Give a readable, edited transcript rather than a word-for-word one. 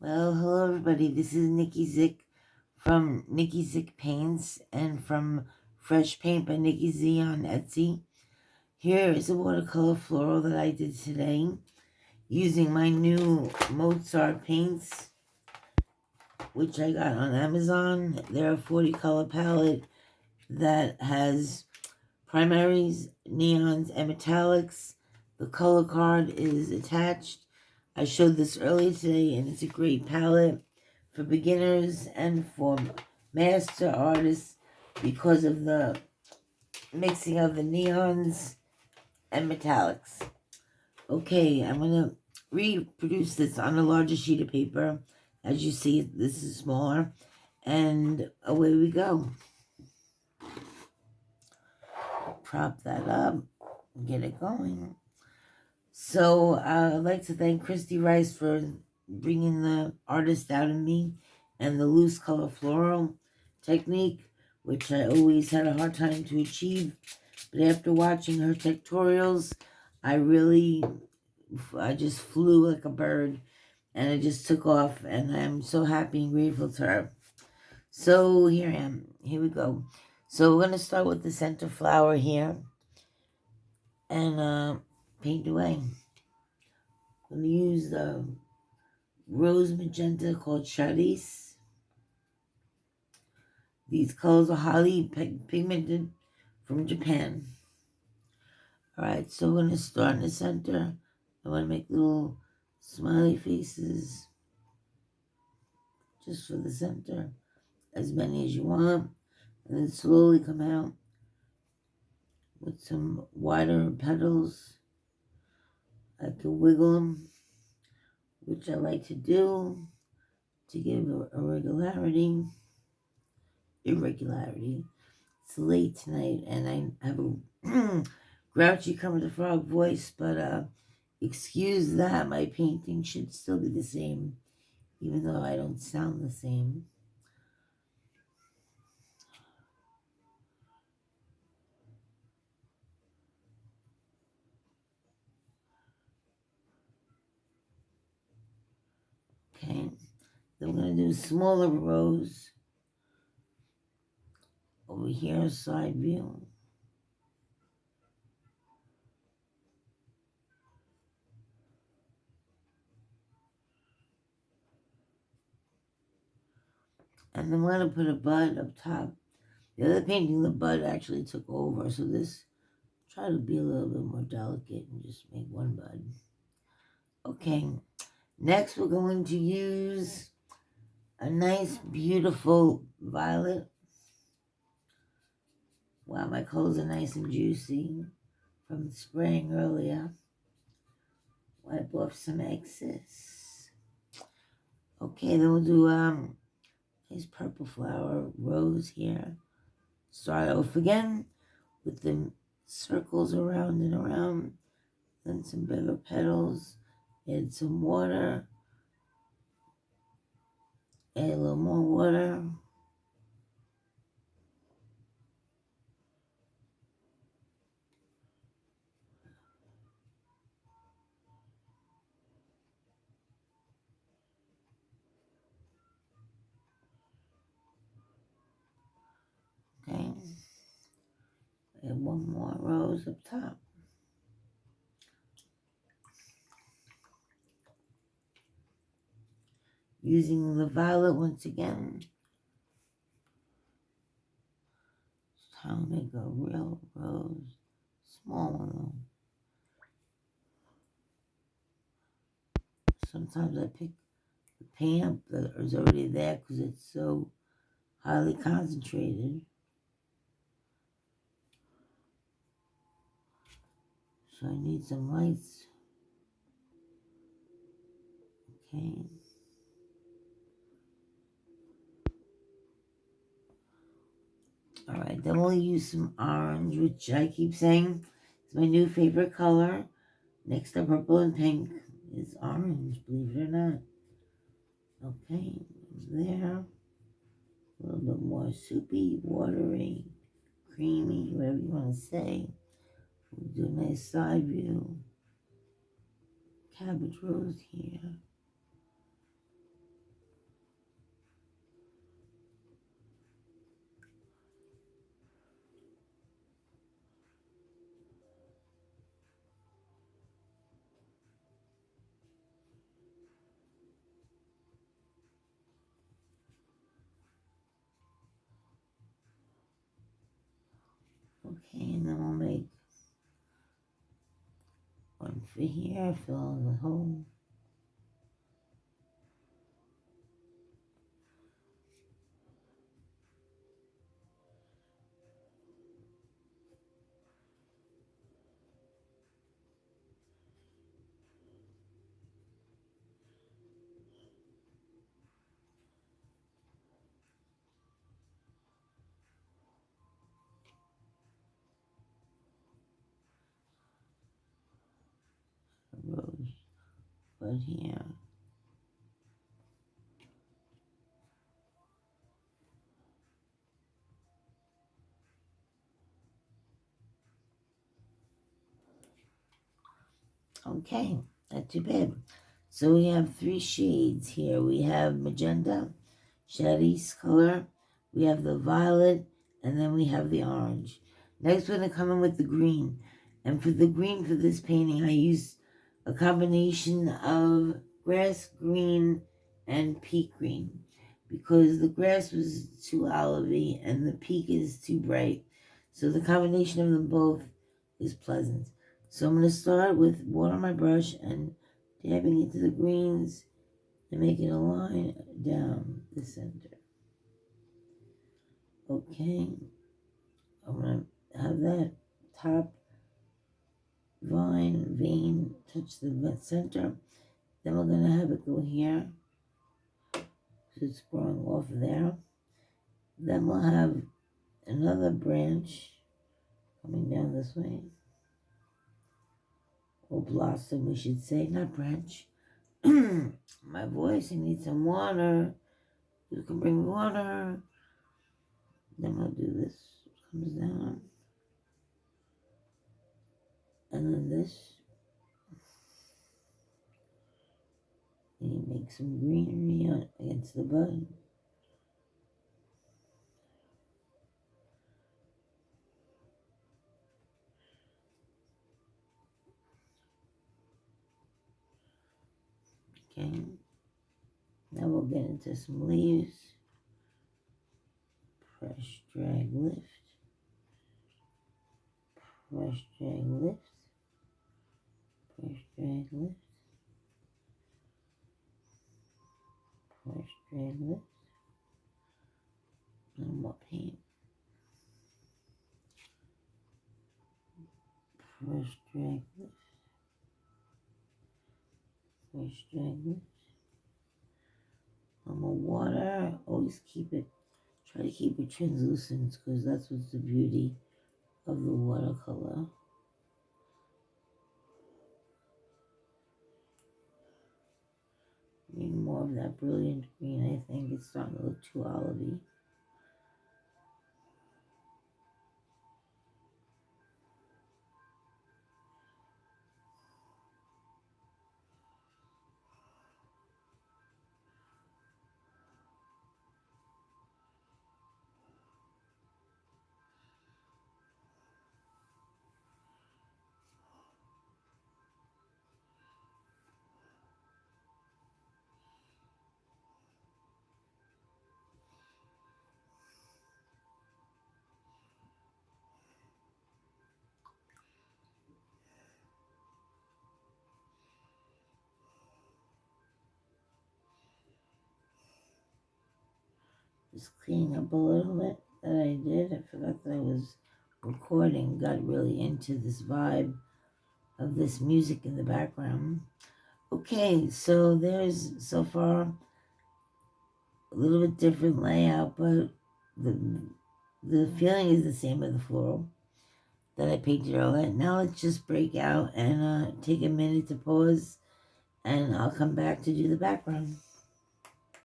Well, hello everybody. This is Nikki Zick from Nikki Zick Paints and from Fresh Paint by Nikki Z on Etsy. Here is a watercolor floral that I did today using my new Mozart paints, which I got on Amazon. They're a 40 color palette that has primaries, neons, and metallics. The color card is attached. I showed this earlier today, and it's a great palette for beginners and for master artists because of the mixing of the neons and metallics. Okay, I'm going to reproduce this on a larger sheet of paper. As you see, this is smaller. And away we go. Prop that up, get it going. So I'd like to thank Christy Rice for bringing the artist out in me and the loose color floral technique, which I always had a hard time to achieve. But after watching her tutorials, I just flew like a bird and it just took off, and I'm so happy and grateful to her. So here I am. Here we go. So we're going to start with the center flower here and paint away. I'm going to use the rose magenta called Charisse. These colors are highly pigmented from Japan. Alright, so we're going to start in the center. I want to make little smiley faces just for the center, as many as you want, and then slowly come out with some wider petals. I can wiggle them, which I like to do to give a irregularity. It's late tonight, and I have a grouchy Kermit the Frog voice, but excuse that. My painting should still be the same, even though I don't sound the same. Okay, then we're going to do a smaller rose over here, side view. And then we're going to put a bud up top. The other painting, the bud actually took over, so this, try to be a little bit more delicate and just make one bud. Okay, next we're going to use a nice, beautiful violet. Wow, my colors are nice and juicy from spraying earlier. Wipe off some excess. Okay, then we'll do nice purple flower rose here. Start off again with the circles around and around. Then some bigger petals. Add some water. Add a little more water. Okay. And one more rose up top. Using the violet once again. Try to make a real rose. Small one though. Sometimes I pick the paint up that is already there because it's so highly concentrated. So I need some lights. Okay. Alright, then we'll use some orange, which I keep saying is my new favorite color. Next to purple and pink is orange, believe it or not. Okay, there. A little bit more soupy, watery, creamy, whatever you want to say. We'll do a nice side view. Cabbage rose here. Okay, and then we'll make one for here, fill in the hole. Rose bud here. Okay, not too bad. So we have 3 shades here. We have magenta, Shaddy's color, we have the violet, and then we have the orange. Next we're going to come in with the green. And for the green for this painting, I used a combination of grass green and peak green because the grass was too olivey and the peak is too bright. So the combination of them both is pleasant. So I'm going to start with water on my brush and dabbing into the greens and making a line down the center. Okay, I'm going to have that top vein touch the center. Then we're going to have it go here. So it's growing off there. Then we'll have another branch coming down this way. Or blossom, we should say, not branch. My voice, I need some water. You can bring me water. Then we'll do this. It comes down. And then this. And you make some greenery against the bud. Okay. Now we'll get into some leaves. Press, drag, lift. Press, drag, lift. Press, drag, lift. Press, drag, lift. And more paint. Press, drag, lift. Press, drag, lift. On the water, always try to keep it translucent because that's what's the beauty of the watercolor. Need more of that brilliant green. I think it's starting to look too olivey. Just cleaning up a little bit that I did. I forgot that I was recording. Got really into this vibe of this music in the background. Okay, so there's so far a little bit different layout, but the feeling is the same as the floral that I painted earlier. Now let's just break out and take a minute to pause, and I'll come back to do the background.